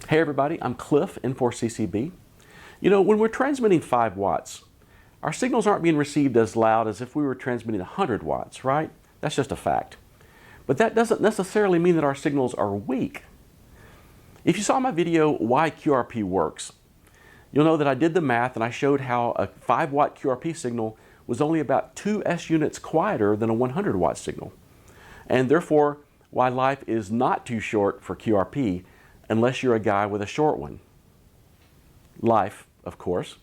Hey everybody, I'm Cliff in for CCB. You know, when we're transmitting 5 watts, our signals aren't being received as loud as if we were transmitting 100 watts, right? That's just a fact. But that doesn't necessarily mean that our signals are weak. If you saw my video, Why QRP Works, you'll know that I did the math and I showed how a 5 watt QRP signal was only about 2 S units quieter than a 100 watt signal. And therefore, why life is not too short for QRP unless you're a guy with a short one. Life, of course.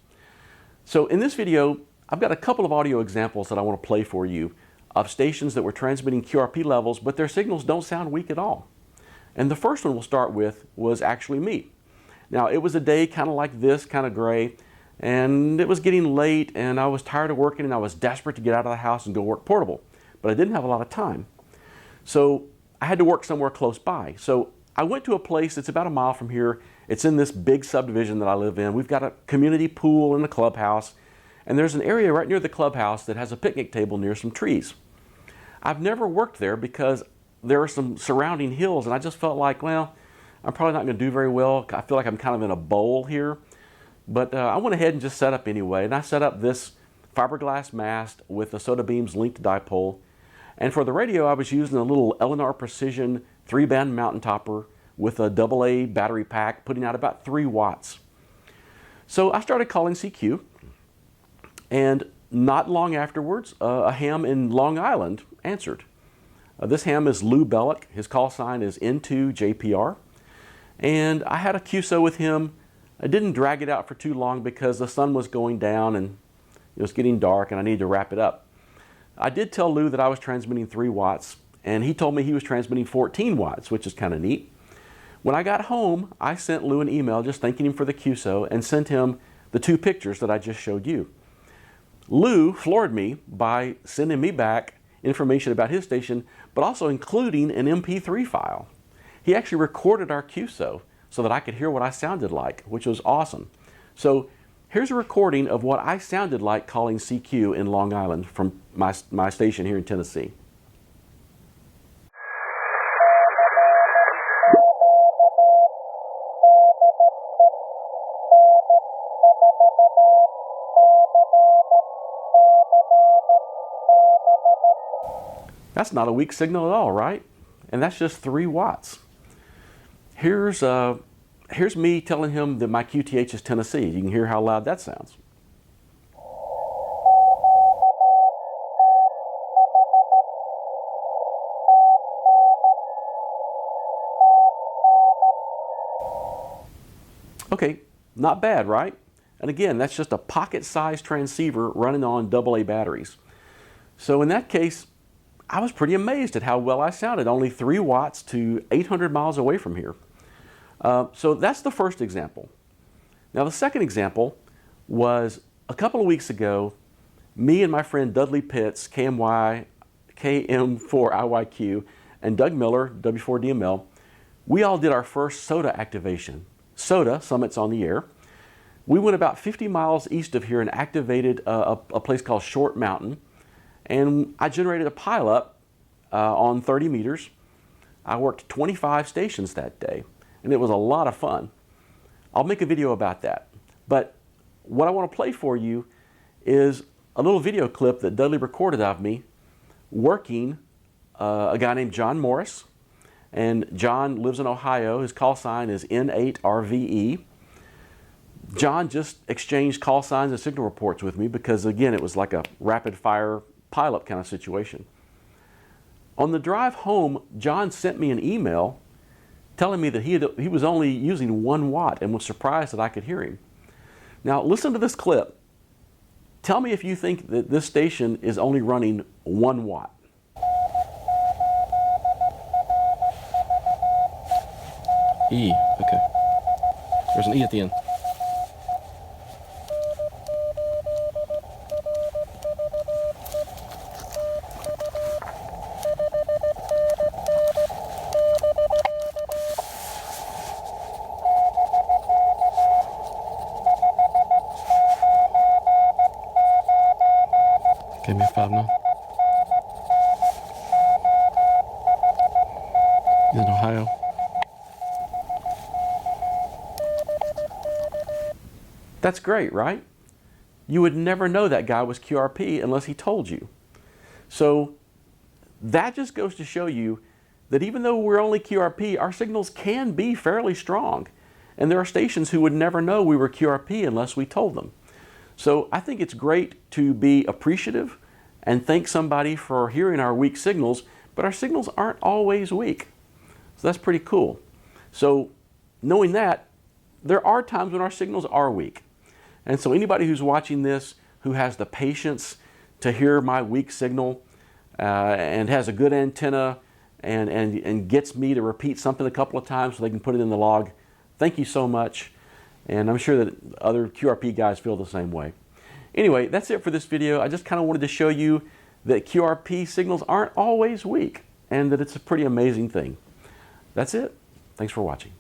So in this video, I've got a couple of audio examples that I want to play for you of stations that were transmitting QRP levels, but their signals don't sound weak at all. And the first one we'll start with was actually me. Now, it was a day kind of like this, kind of gray, and it was getting late, and I was tired of working, and I was desperate to get out of the house and go work portable. But I didn't have a lot of time. So I had to work somewhere close by. So I went to a place that's about a mile from here. It's in this big subdivision that I live in. We've got a community pool and a clubhouse, and there's an area right near the clubhouse that has a picnic table near some trees. I've never worked there because there are some surrounding hills, and I just felt like, well, I'm probably not going to do very well. I feel like I'm kind of in a bowl here. But I went ahead and just set up anyway, and I set up this fiberglass mast with the soda beams linked to dipole. And for the radio, I was using a little L&R Precision 3-band mountain topper with a AA battery pack, putting out about 3 watts. So I started calling CQ, and not long afterwards, a ham in Long Island answered. This ham is Lou Bellick. His call sign is N2JPR. And I had a QSO with him. I didn't drag it out for too long because the sun was going down and it was getting dark and I needed to wrap it up. I did tell Lou that I was transmitting 3 watts, and he told me he was transmitting 14 watts, which is kind of neat. When I got home, I sent Lou an email just thanking him for the QSO and sent him the 2 pictures that I just showed you. Lou floored me by sending me back information about his station, but also including an MP3 file. He actually recorded our QSO so that I could hear what I sounded like, which was awesome. So here's a recording of what I sounded like calling CQ in Long Island from my station here in Tennessee. That's not a weak signal at all, right? And that's just 3 watts. Here's me telling him that my QTH is Tennessee. You can hear how loud that sounds. Okay, not bad, right? And again, that's just a pocket-sized transceiver running on AA batteries. So in that case, I was pretty amazed at how well I sounded, only 3 watts to 800 miles away from here. So that's the first example. Now the second example was a couple of weeks ago, me and my friend Dudley Pitts, KM4IYQ, and Doug Miller, W4DML, we all did our first SOTA activation. SOTA, Summits on the Air. We went about 50 miles east of here and activated a place called Short Mountain. And I generated a pileup on 30 meters. I worked 25 stations that day, and it was a lot of fun. I'll make a video about that. But what I want to play for you is a little video clip that Dudley recorded of me working a guy named John Morris. And John lives in Ohio. His call sign is N8RVE. John just exchanged call signs and signal reports with me because, again, it was like a rapid-fire pileup kind of situation. On the drive home, John sent me an email telling me that he was only using 1 watt and was surprised that I could hear him. Now listen to this clip. Tell me if you think that this station is only running 1 watt. E, okay. There's an E at the end. Give me a 5 now. He's in Ohio. That's great, right? You would never know that guy was QRP unless he told you. So that just goes to show you that even though we're only QRP, our signals can be fairly strong. And there are stations who would never know we were QRP unless we told them. So I think it's great to be appreciative and thank somebody for hearing our weak signals, but our signals aren't always weak. So that's pretty cool. So knowing that, there are times when our signals are weak. And so anybody who's watching this who has the patience to hear my weak signal and has a good antenna and gets me to repeat something a couple of times so they can put it in the log, thank you so much. And I'm sure that other QRP guys feel the same way. Anyway, that's it for this video. I just kind of wanted to show you that QRP signals aren't always weak and that it's a pretty amazing thing. That's it. Thanks for watching.